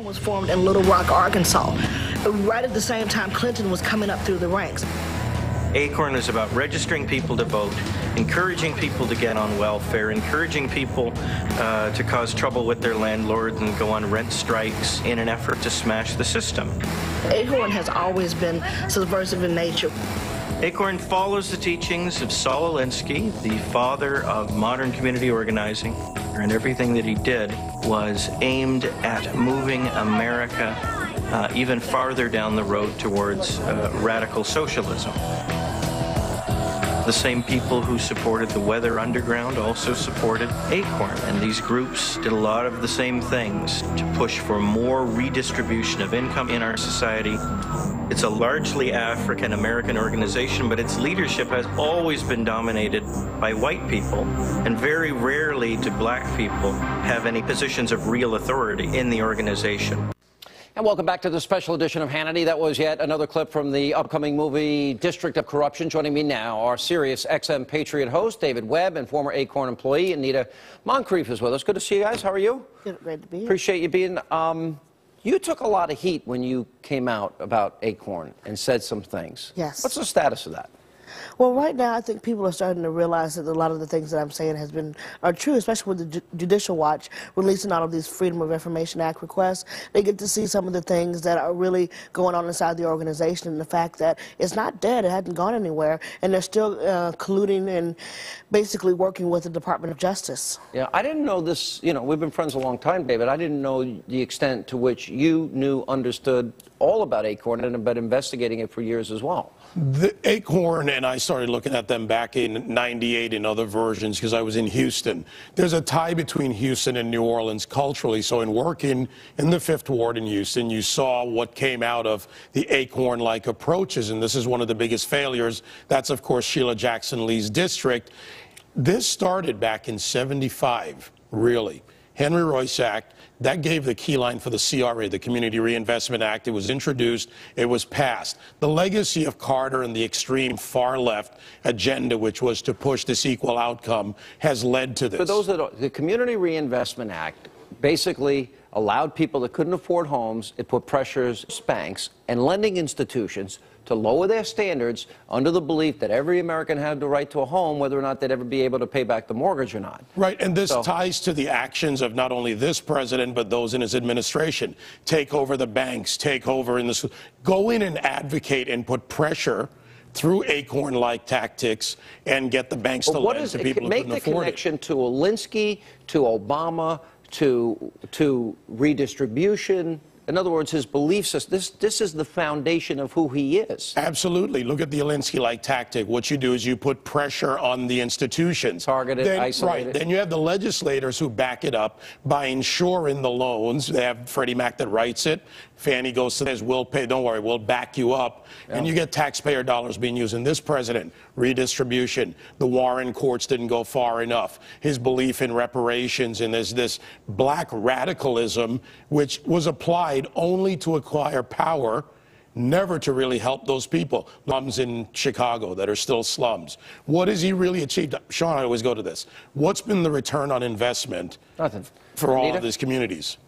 ACORN was formed in Little Rock, Arkansas, right at the same time Clinton was coming up through the ranks. ACORN is about registering people to vote, encouraging people to get on welfare, encouraging people to cause trouble with their landlords and go on rent strikes in an effort to smash the system. ACORN has always been subversive in nature. ACORN follows the teachings of Saul Alinsky, the father of modern community organizing, and everything that he did was aimed at moving America even farther down the road towards radical socialism. The same people who supported the Weather Underground also supported ACORN, and these groups did a lot of the same things to push for more redistribution of income in our society. It's a largely African-American organization, but its leadership has always been dominated by white people, and very rarely do black people have any positions of real authority in the organization. And welcome back to the special edition of Hannity. That was yet another clip from the upcoming movie District of Corruption. Joining me now, our Sirius XM Patriot host, David Webb, and former ACORN employee, Anita Moncrief, is with us. Good to see you guys. How are you? Good, great to be here. Appreciate you being. You took a lot of heat when you came out about ACORN and said some things. Yes. What's the status of that? Well, right now, I think people are starting to realize that a lot of the things that I'm saying are true, especially with the Judicial Watch releasing all of these Freedom of Information Act requests. They get to see some of the things that are really going on inside the organization, and the fact that it's not dead, it hasn't gone anywhere, and they're still colluding and basically working with the Department of Justice. Yeah, I didn't know this. You know, we've been friends a long time, David. I didn't know the extent to which you understood all about ACORN and have been investigating it for years as well. The ACORN, and I started looking at them back in '98 in other versions because I was in Houston. There's a tie between Houston and New Orleans culturally. So in working in the 5th Ward in Houston, you saw what came out of the ACORN-like approaches, and this is one of the biggest failures. That's, of course, Sheila Jackson Lee's district. This started back in '75, really. Henry Royce Act, that gave the key line for the CRA, the Community Reinvestment Act. It was introduced, it was passed. The legacy of Carter and the extreme far left agenda, which was to push this equal outcome, has led to this. For those that don't, the Community Reinvestment Act basically allowed people that couldn't afford homes, it put pressures, banks, and lending institutions to lower their standards under the belief that every American had the right to a home, whether or not they'd ever be able to pay back the mortgage or not. Right, and this ties to the actions of not only this president, but those in his administration. Take over the banks, take over in the... Go in and advocate and put pressure through ACORN-like tactics and get the banks to lend to people who couldn't afford it. Make the connection to Alinsky, to Obama, to redistribution. In other words, his belief system, this is the foundation of who he is. Absolutely. Look at the Alinsky-like tactic. What you do is you put pressure on the institutions. Targeted, isolated. Right. Then you have the legislators who back it up by insuring the loans. They have Freddie Mac that writes it. Fannie goes to this, we'll pay, don't worry, we'll back you up. Yeah. And you get taxpayer dollars being used. In this president, redistribution. The Warren courts didn't go far enough. His belief in reparations, and there's this black radicalism, which was applied only to acquire power, never to really help those people. Slums in Chicago that are still slums. What has he really achieved? Sean, I always go to this. What's been the return on investment? Nothing. For all of these communities?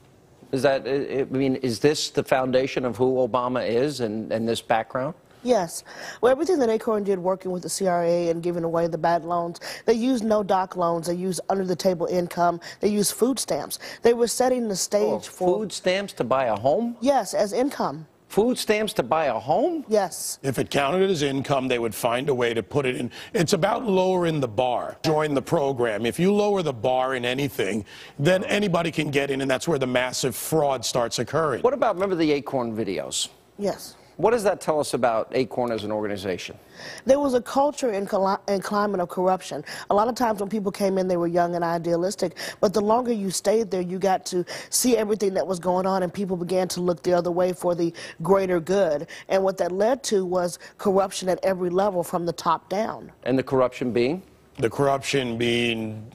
Is that, I mean, is this the foundation of who Obama is and this background? Yes. Well, everything that ACORN did working with the CRA and giving away the bad loans, they used no-doc loans, they used under-the-table income, they used food stamps. They were setting the stage for... Food stamps to buy a home? Yes, as income. Food stamps to buy a home? Yes. If it counted as income, they would find a way to put it in. It's about lowering the bar. Join the program. If you lower the bar in anything, then anybody can get in, and that's where the massive fraud starts occurring. What about, remember the ACORN videos? Yes. What does that tell us about ACORN as an organization? There was a culture and climate of corruption. A lot of times when people came in, they were young and idealistic, but the longer you stayed there, you got to see everything that was going on, and people began to look the other way for the greater good. And what that led to was corruption at every level from the top down. And the corruption being? The corruption being,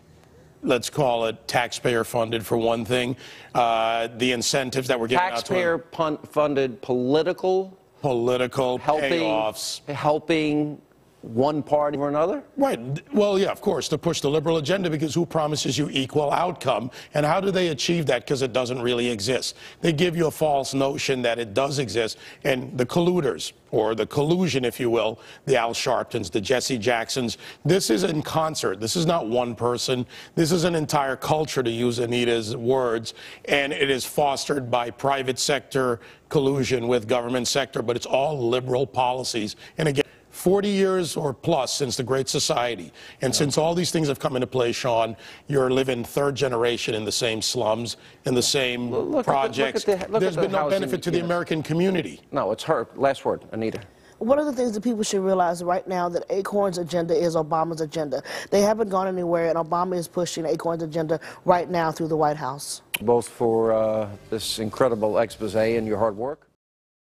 let's call it taxpayer-funded for one thing. The incentives that were given out to taxpayer-funded payoffs. Helping one party or another? Right. Well, yeah, of course, to push the liberal agenda, because who promises you equal outcome? And how do they achieve that? Because it doesn't really exist. They give you a false notion that it does exist. And the colluders, or the collusion, if you will, the Al Sharptons, the Jesse Jacksons, this is in concert. This is not one person. This is an entire culture, to use Anita's words. And it is fostered by private sector collusion with government sector, but it's all liberal policies. And again, 40 years or plus since the Great Society. And since all these things have come into play, Sean, you're living third generation in the same slums, in the same projects. There's been no benefit to the American community. No, it's her. Last word, Anita. One of the things that people should realize right now that ACORN's agenda is Obama's agenda. They haven't gone anywhere, and Obama is pushing ACORN's agenda right now through the White House. Both for this incredible expose and your hard work.